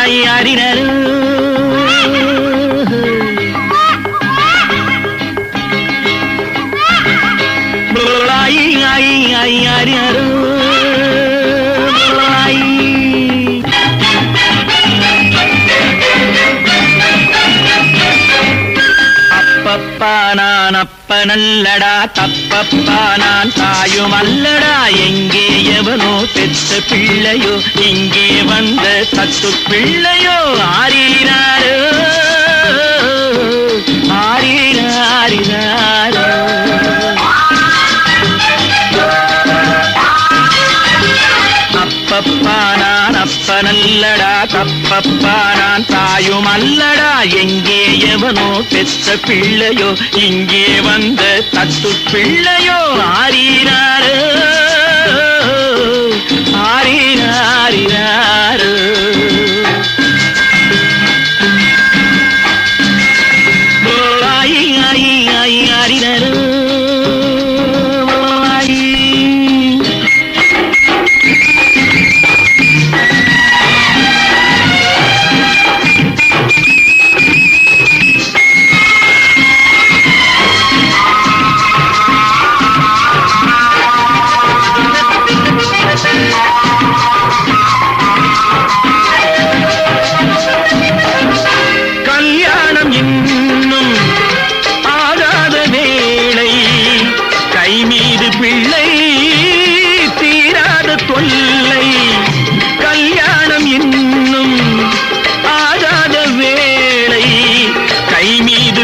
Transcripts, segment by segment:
யாரினரு யாரினரு அப்பப்பா நான் அப்பனல்லடா தப்பப்பா நான் தாயும் அல்லடா எங்கே எவனோ பெற்ற பிள்ளையோ இங்கே வந்த தத்து பிள்ளையோ ஆரினாரோ ஆரினாரினாரோ அப்பப்பா நான் அப்பனல்லடா தப்பப்பா நான் தாயும் அல்லடா எங்கே எவனோ பெற்ற பிள்ளையோ இங்கே வந்த தத்து பிள்ளையோ ஆரினாரோ ஆரினாரினாரோ ஆரினாரோ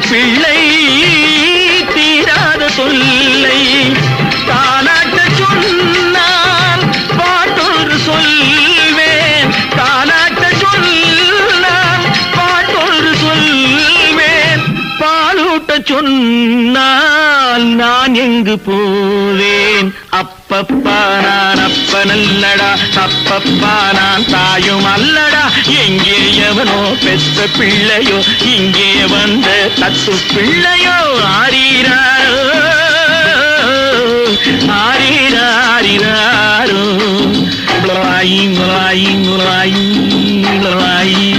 பிள்ளை தீராத சொல்லை தானாட்ட சொன்னால் பாட்டொன்று சொல்வேன் தானாட்ட சொன்னால் பாட்டொன்று சொல்வேன் பாலூட்ட சொன்னால் நான் எங்கு போவேன் அப்பப்பா நான் அப்பனல்லடா தப்பப்பா நான் தாயும் அல்லடா எங்கே எவனோ பெற்ற பிள்ளையோ இங்கே வந்த தத்து பிள்ளையோ ஆரினாரோ ஆரினாரினாரோ முலாயி முலாயி முலாயி முலாயி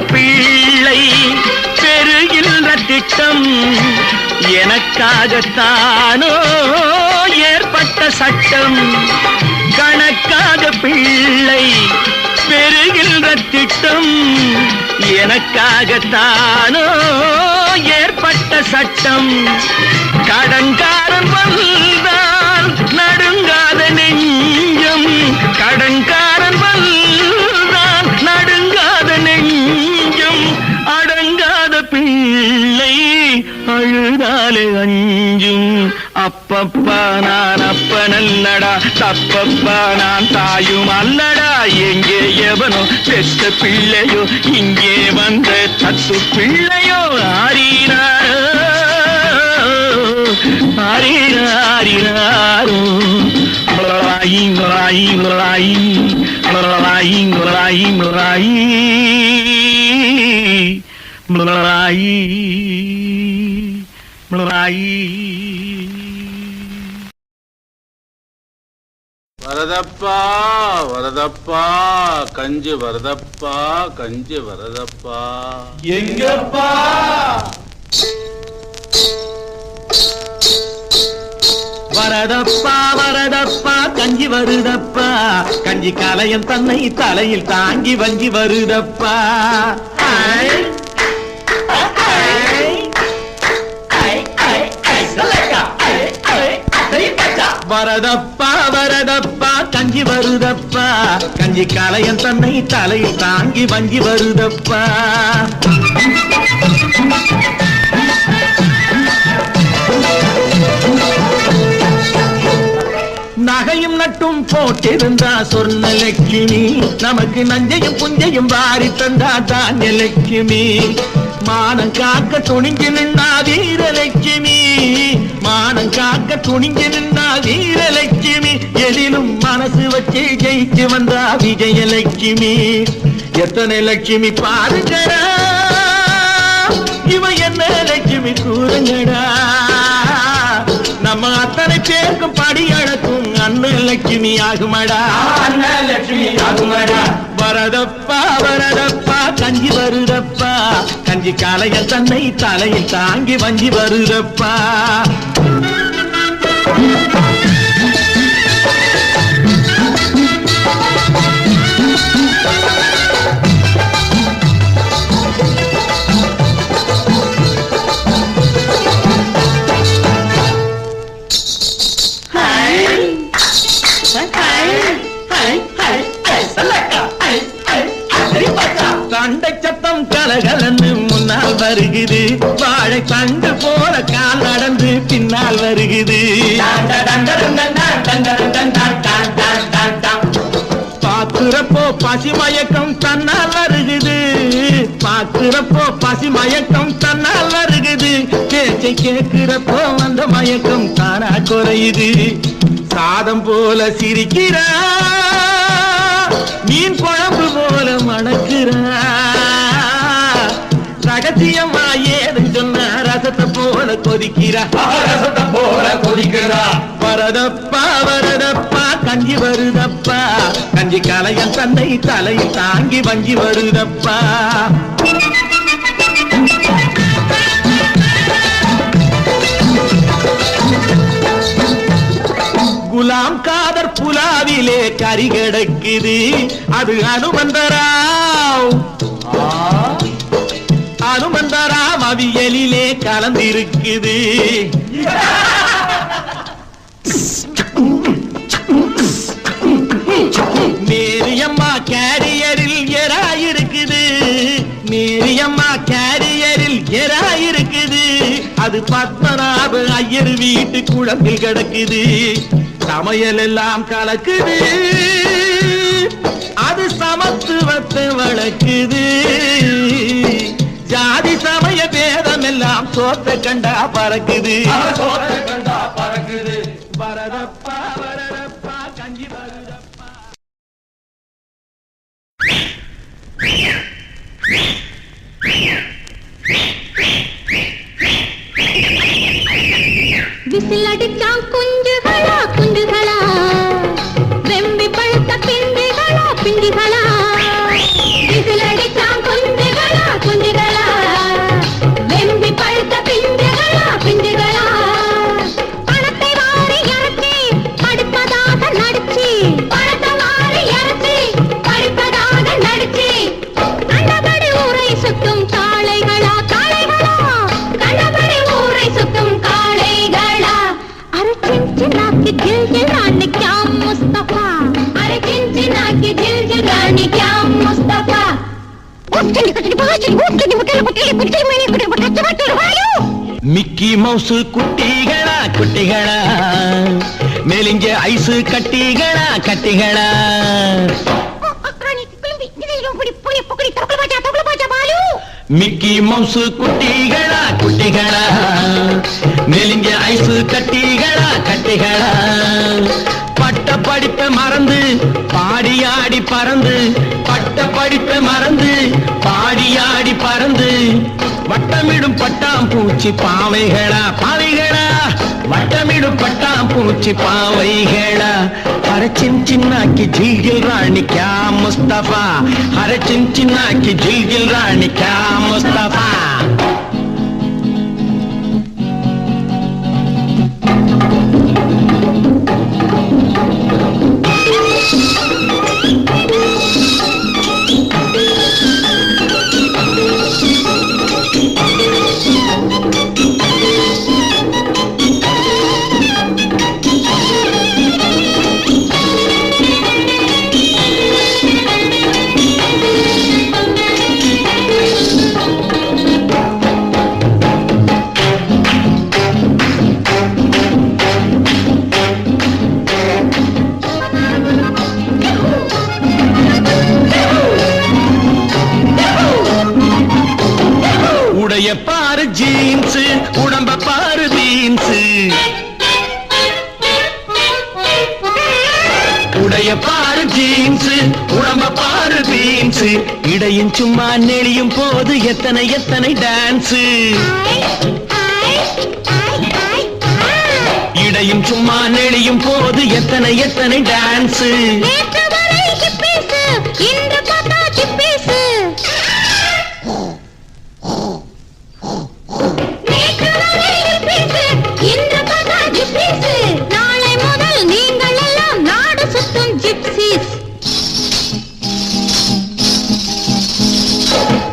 பிள்ளை பெறுகின்ற திட்டம் எனக்காகத்தானோ ஏற்பட்ட சட்டம் கணக்காக பிள்ளை பெறுகின்ற திட்டம் எனக்காகத்தானோ ஏற்பட்ட சட்டம் கடன்காரன் வந்தால் நடுங்காத நெஞ்சம் கடன்காரன் வந்தால் நடுங்காத நெஞ்சம் அடங்காத பிள்ளை அழுதாலே அஞ்சும் அப்பப்பா நான் அப்பனல்லடா தப்பப்பா நான் தாயும் அல்லடா எங்கே எவனோ பெற்ற பிள்ளையோ இங்கே வந்த தத்து பிள்ளையோ ஆரினாரோ ஆரினாரினாரோ முலாயி முலாயி முலாயி முலாயி முலாயி முலாயி முலாயி முலாயி வரதப்பா வரதப்பா கஞ்சி வரதப்பா கஞ்சி வரதப்பா எங்கப்பா வரதப்பா வரதப்பா கஞ்சி வருதப்பா கஞ்சி கலையம் தன்னை தலையில் தாங்கி வஞ்சி வருதப்பா வரதப்பா வரதப்பா கஞ்சி வருதப்பா கஞ்சி கலையம் தன்னை தலையில் தாங்கி வஞ்சி வருதப்பா நகையும் நட்டும் போட்டிருந்தா சொர்ண லட்சுமி நமக்கு நஞ்சையும் புஞ்சையும் வாரி தந்தா தானிய லட்சுமி மானம் காக்க துணிஞ்சு நின்னா வீரலட்சுமி மானம் காக்க துணிஞ்சு நின்றா வீரலட்சுமி, எதிலும் மனசு வச்சு ஜெயிச்சு வந்தா விஜயலட்சுமி. எத்தனை லட்சுமி பாருங்கடா, இவ என்ன லட்சுமி கூறுங்கடா. நம்ம அத்தனை பேருக்கும் படி அழக்கும் அண்ணன் லட்சுமி ஆகுமடா, அண்ணன் லட்சுமி ஆகுமடா. வரதப்பா வரதப்பா கஞ்சி வருதப்பா, கஞ்சி காலைய தன்னை தலையில் தாங்கி வஞ்சி வருதப்பா. சண்டை சத்தம் கலகலன்னு முன்னால் வருகுது, வாழை தண்டு போல கால் நடந்து பின்னால் வருகுது. பாக்குறப்போ பசிமயக்கம் தன்னால் வருகுது, பாக்குறப்போ பசிமயக்கம் தன்னால் வருகுது. பேச்சை கேட்கிறப்போ அந்த மயக்கம் தானா குறையுது. சாதம் போல சிரிக்கிறா, மீன் குழம்பு போல மணக்கிறா. ரகசியமா ஏதுன்னு சொன்ன ரசத்தை போல கொதிக்கிறா, ரசத்தை போல கொதிக்கிறா. வரதப்பா வரதப்பா கஞ்சி வருதப்பா, கஞ்சி கலையன் தன்னை தலையில் தாங்கி வஞ்சி வருதப்பா. குலாம் காதர் புலாவிலே கறி கிடக்குது, அது அனுமந்தராவ் அனுமந்தராவ் அவியலிலே கலந்திருக்குது. மேரியம்மா கேரியரில் எராயிருக்குது, மேரியம்மா கேரியரில் எராயிருக்குது. அது பத்மநாப ஐயர் வீட்டு குளத்தில் கிடக்குது. சமையல் எல்லாம் கலக்குது, அது சமத்துவத்தை வளர்க்குது. ஜாதி சமய பேதம் எல்லாம் சோத்த கண்டா பறக்குது, சோத்த கண்டா பறக்குது. வரதப்பா வரதப்பா கஞ்சி வருதப்பா. விசில் அடிச்சான் குஞ்சுகளா குஞ்சுகளா, வெம்பி பழுத்த பிஞ்சுகளா பிஞ்சுகளா. விசில் அடிச்சான் குஞ்சுகளா குஞ்சுகளா, வெம்பி பழுத்த பிஞ்சுகளா பிஞ்சுகளா. பணத்தை வாரி இறச்சி படிப்பதாக நடிச்சு, பணத்தை வாரி இறச்சி படிப்பதாக நடிச்சு. கண்டபடி ஊரை சுத்தும் காளைகளா காளைகளா, கண்டபடி ஊரை சுத்தும் காளைகளா. अरे चिंचिना की झिलझिल रानी क्या मुस्तफा, अरे चिंचिना की झिलझिल रानी क्या मुस्तफा. மிக்கி மவுசு குட்டிகளா குட்டிகளா, மெலிஞ்ச ஐசு கட்டிகளா கட்டிகளா. மிக்கி மவுசு குட்டிகளா குட்டிகளா, மெலிஞ்ச ஐசு கட்டிகளா கட்டிகளா. பட்ட படிப்பை மறந்து பாடியாடி பறந்து, பட்ட படிப்பை மறந்து பாடியாடி பறந்து. வட்டமிடும் பட்டாம் பூச்சி பாவைகளா பாவைகளா, வட்டமிடும் பட்டாம் பூச்சி பாவைகளா. हर चिंचिन्ना की झिलझिल रानी क्या मुस्तफा, हर चिंचिन्ना की झिलझिल रानी क्या मुस्तफा. பாரு ஜீன்ஸ், உடம்ப பாரு பீன்ஸ். இடையும் சும்மா நெளியும் போது எத்தனை எத்தனை டான்ஸ். இடையும் சும்மா நெளியும் போது எத்தனை எத்தனை டான்ஸ். நாளை முதல் நீங்கள் எல்லாம் நாடு சுத்தும் ஜிப்சிஸ்.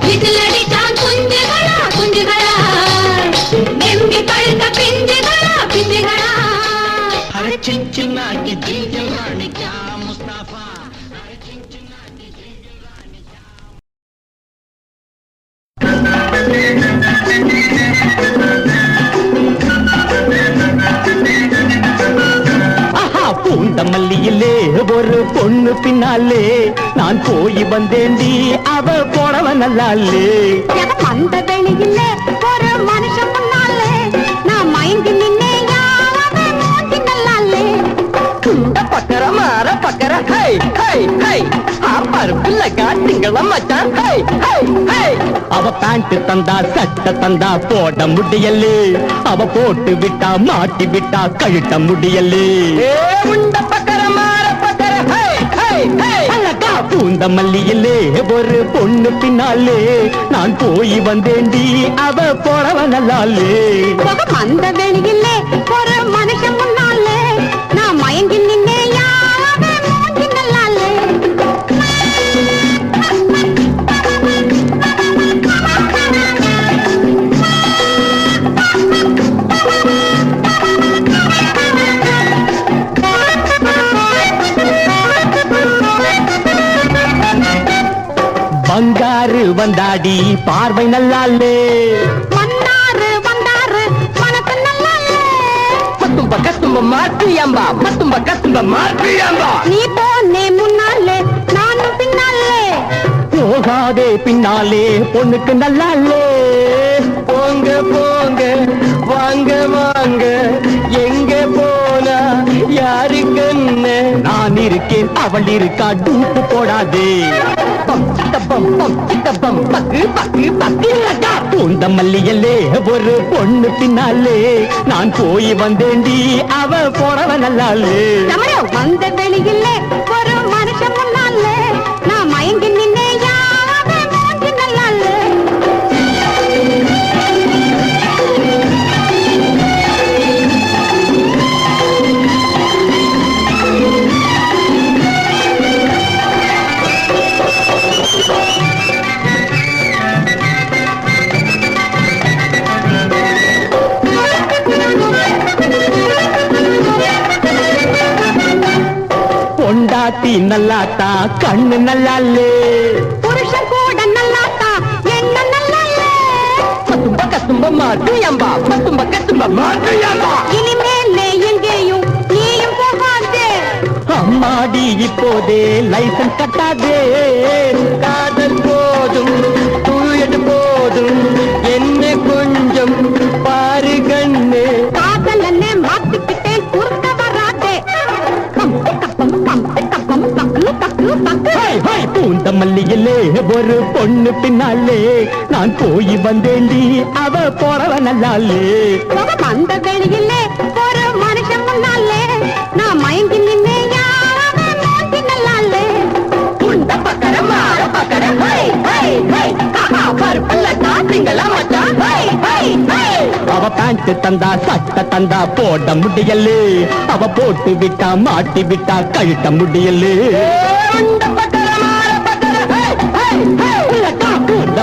விசிலடிச்சான் குஞ்சுகளா குஞ்சுகளா, வெம்பி பழுத்த பிஞ்சுகளா பிஞ்சுகளா. अरे चिंचिना की दिल रानी क्या मुस्ताफा. பூந்த மல்லியிலே ஒரு பொண்ணு பின்னாலே நான் போய் வந்தேண்டி, அவ போனவ நல்லாலே. அந்த வெளியிலே ஒரு மனுஷன் முன்னாலே நான் மயங்கி நின்னே நல்லாலே. பக்கர மாற பக்கர ஹை ஹை ஹை, பருப்புல காட்டுங்கள மச்சான் ஹை ஹை ஹை. அவ பேண்ட் தந்தா சட்டை தந்தா போட முடியலே, அவ போட்டு விட்டா மாட்டி விட்டா கழட்ட முடியலே. பக்கர மாற பக்கர ஹை ஹை ஹை. அழகா பூந்த மல்லியிலே ஒரு பொண்ணு பின்னாலே நான் போய் வந்தேண்டி, அவ போறவ நல்லாலே. அந்த வெளியிலே ஒரு மனுஷன் முன்னாலே நான் மயங்கி நின்னே நல்லாலே. பங்காரு வந்தாடி பார்வை நல்லாலே, வந்தாரு வந்தாரு மனசு நல்லாலே. மத்தும்ப கத்தும்ப மாற்றியம்பா, மத்தும்ப கத்தும்ப மாற்றியம்பா. நீ போனே முன்னாலே நானும் பின்னாலே, போகாதே பின்னாலே பொண்ணுக்கு நல்லாலே. போங்க போங்க வாங்க வாங்க, எங்க போனா யாருக்கு என்ன, நான் இருக்கேன் அவள் இருக்கா, டூப்பு போடாதே. பூந்த மல்லியல்லே ஒரு பொண்ணு பின்னாலே நான் போய் வந்தேண்டி, அவ போறவ நல்லாலே. வந்த வெளியிலே ஒரு மனுஷன் முன்னாலே நான் மயங்கி நின்னே நல்லாலே. பொண்டாட்டி நல்லாத்தா கண்ணு நல்லாலே, புருஷன் கூட நல்லாத்தா என்ன நல்லாலே. பத்தும்ப கத்தும்ப மாற்றியம்பா, பத்தும்ப கத்தும்ப மாற்றியம்பா. இனிமேலே எங்கேயும் நீயும் போகாதே. அம்மாடி இப்போதே லைசன்ஸ் கட்டாதே. காதல் போதும் தூயது போதும், என்ன கொஞ்சம் பாரு கண்ணு. காதல் என்ன மாத்திக்கிட்டேன் குறுக்க வராதே. பூந்த மல்லியிலே ஒரு பொண்ணு பின்னாலே நான் போய் வந்தேண்டி, அவ போறவ நல்லாலே. அந்த வெளியிலே ஒரு மனுஷன் முன்னாலே நான் மயங்கி நின்னே நல்லாலே. பக்கர மாற பக்கர ஹை ஹை ஹை, பருப்புல காட்டுங்களா மச்சான் ஹை ஹை ஹை. அவ பேண்ட் தந்தா சட்டை தந்தா போட முடியலே, அவ போட்டு விட்டா மாட்டி விட்டா கழட்ட முடியலே.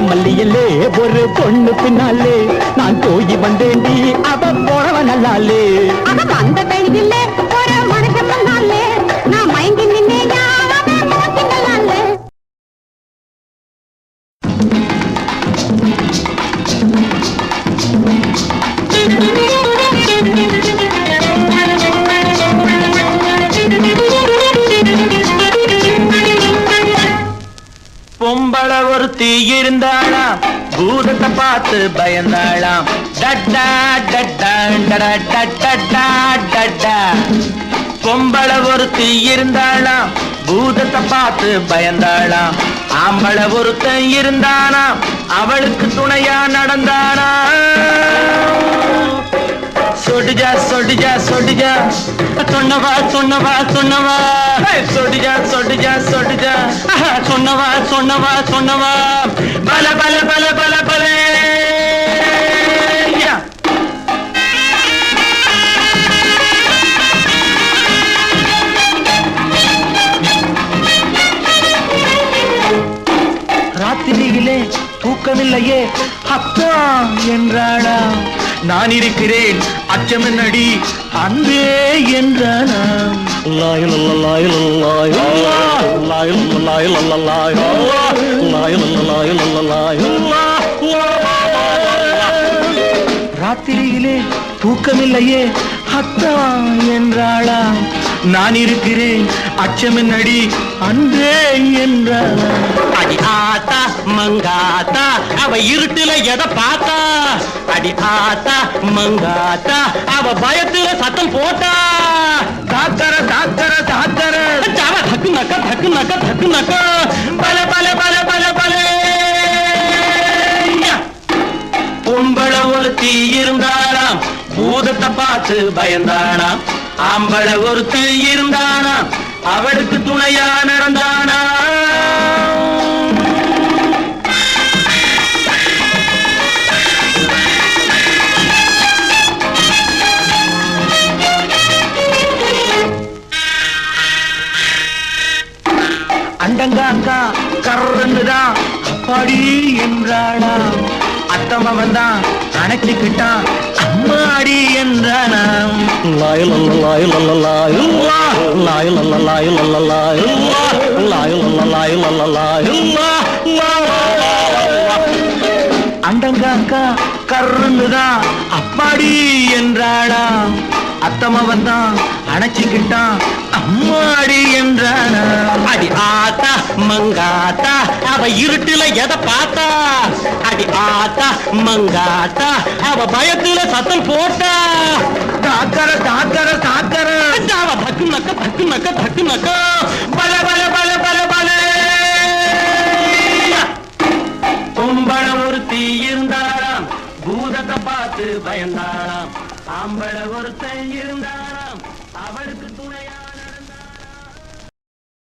மல்லியிலே ஒரு பொண்ணு பின்னாலே நான் போய் வந்தேண்டி, அவ போறவ நல்லாலே. அந்த வெளியிலே ஒரு மனுஷன் முன்னாலே நான் மயங்கி நின்னே நல்லாலே. பொம்பள ஒருத்தி இருந்தாளாம், பூதத்தை பார்த்து பயந்தாளாம். டட்டா டட்டா டடா டட்டா டட்டா. பொம்பள ஒருத்தி இருந்தாளாம், பூதத்தை பார்த்து பயந்தாளாம். ஆம்பள ஒருத்தன் இருந்தானா, அவளுக்கு துணையா நடந்தானா. சொடிஜா சொடிஜா சொடிஜா, சொன்னவா சொன்னவா சொன்னவா, சொடிஜா சொடிஜா சொடிஜா, சொன்னவா சொன்னவா சொன்னவா, பல பல பல பல பல. ராத்திரியிலே தூக்கமில்லையே அத்தா என்றாளா. நான் இருக்கிறேன் அச்சமென்னடி அன்பே என்றானா. ராத்திரியிலே தூக்கமில்லையே அத்தா என்றாளா. நான் இருக்கிறேன் அச்சமென்னடி அன்பே என்றாளா. அடி ஆத்தா மங்காத்தா அவ இருட்டுல எதை பார்த்தா. அடி ஆத்தா மங்காத்தா அவ பயத்துல சத்தம் போட்டா. தாக்கர தாக்கர தாக்கர சாவ தக்கு நக்க தக்கு நக்க தக்கு நக்க, பல பல பல பல பல. பொம்பள ஒருத்தி இருந்தாளாம், பூதத்தை பார்த்து பயந்தானாம். ஆம்பள ஒருத்தி இருந்தானா, அவளுக்கு துணையா நடந்தானா. அண்டங்காக்கா கர்றந்துதான் அப்பாடி என்றானா. அத்தமவன் தான் அணைச்சுக்கிட்டான் அம்மாடி என்றானாம். அண்டங்காக்கா கர்றந்துதான் அப்பாடி என்றாளாம். அத்தமவன் தான் அணைச்சுக்கிட்டான் அம்மாடி என்றானா. அடி ஆத்தா மங்காத்தா அவ இருட்டுல எதை பார்த்தா. அடி ஆத்தா மங்காத்தா அவ பயத்துல சத்தம் போட்டா. தாக்கர தாக்கர தாக்கர அவ தக்கு நக்க தக்கு நக்க தக்கு நக்க, பல பல பல பல பல. பொம்பள ஒருத்தி இருந்தாளாம், பூதத்தை பார்த்து பயந்தாளாம். ஆம்பள ஒருத்தன்